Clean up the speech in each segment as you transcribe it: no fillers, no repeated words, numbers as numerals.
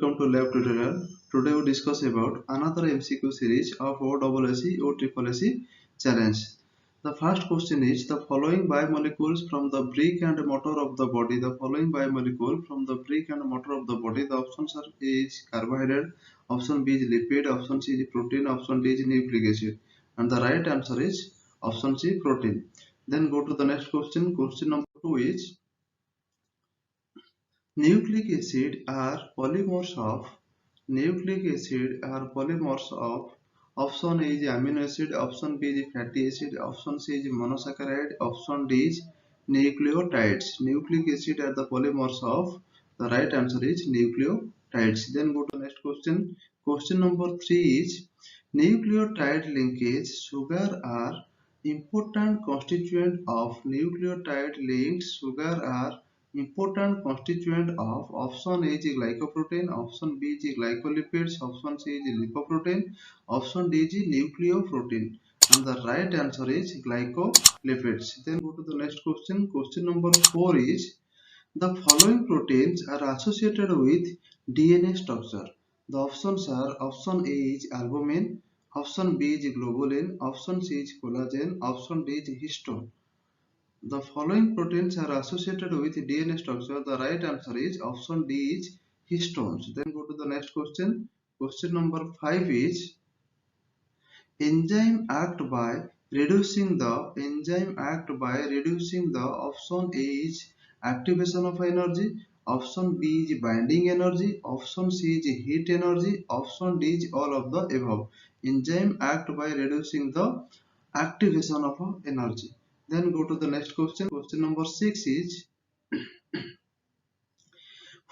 welcome to lab tutorial. Today we discuss about another MCQ series of OSSC OSSC challenge. The first question is the following biomolecules from the brick and mortar of the body. The following biomolecule from the brick and mortar of the body. The options are A is carbohydrate, option B is lipid, option C is protein, option D is nucleic acid. And the right answer is option C, protein. Then go to the next question. Question number 2 is nucleic acid are polymers of option A is amino acid, option B is fatty acid, option C is monosaccharide, option D is nucleotides. Nucleic acid are the polymers of, the right answer is nucleotides. Then go to the next question. Question number 3 is nucleotide linkage sugar are important constituent of nucleotide linked sugar are important constituent of option A is glycoprotein, option B is glycolipids, option C is lipoprotein, option D is nucleoprotein, and the right answer is glycolipids. Then go to the next question. Question number 4 is the following proteins are associated with DNA structure. The options are option A is albumin, option B is globulin, option C is collagen, option D is histone. The following proteins are associated with DNA structure. The right answer is option D is histones. Then go to the next question. Question number 5 is enzyme act by reducing the option A is activation of energy, option B is binding energy, option C is heat energy, option D is all of the above. Enzyme act by reducing the activation of energy. Then go to the next question. Question number 6 is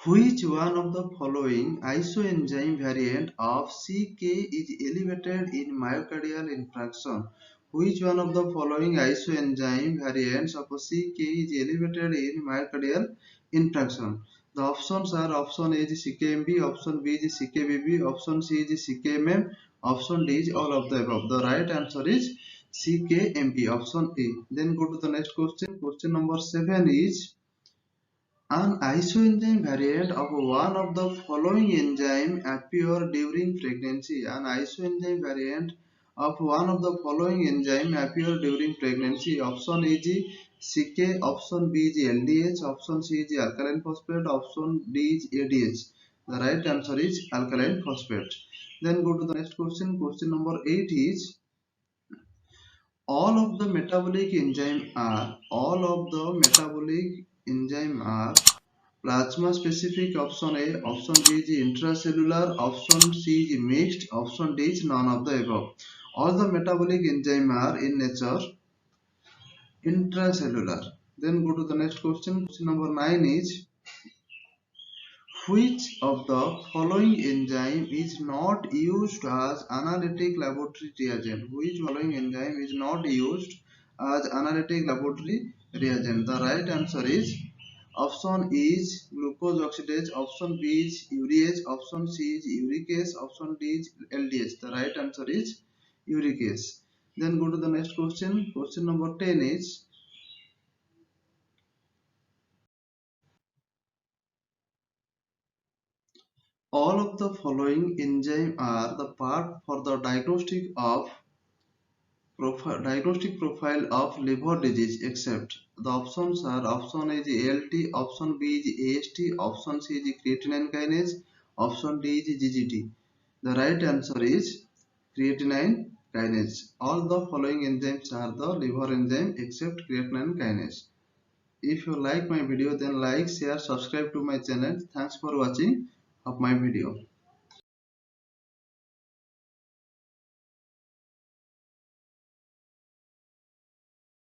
which one of the following isoenzyme variant of CK is elevated in myocardial infarction? Which one of the following isoenzyme variants of CK is elevated in myocardial infarction? The options are option A is CKMB, option B is CKBB, option C is CKMM, option D is all of the above. The right answer is CKMB, option A. Then go to the next question. Question number 7 is an isoenzyme variant of one of the following enzyme appear during pregnancy. An isoenzyme variant of one of the following enzyme appear during pregnancy. Option A is CK, option B is LDH, option C is alkaline phosphate, option D is ADH. The right answer is alkaline phosphate. Then go to the next question. Question number 8 is all of the metabolic enzyme are plasma specific. Option A, option B is intracellular, option C is mixed, option D is none of the above. All the metabolic enzyme are in nature intracellular. Then go to the next question. Question number 9 is which of the following enzyme is not used as analytic laboratory reagent? Which following enzyme is not used as analytic laboratory reagent? The right answer is option E is glucose oxidase, option B is urease, option C is uricase, option D is LDH. The right answer is uricase. Then go to the next question. Question number 10 is all of the following enzyme are the part for the diagnostic profile of liver disease except. The options are option A is ALT, option B is AST, option C is creatinine kinase, option D is GGT. The right answer is creatinine kinase. All the following enzymes are the liver enzyme except creatinine kinase. If you like my video, then like, share, subscribe to my channel. Thanks for watching of my video.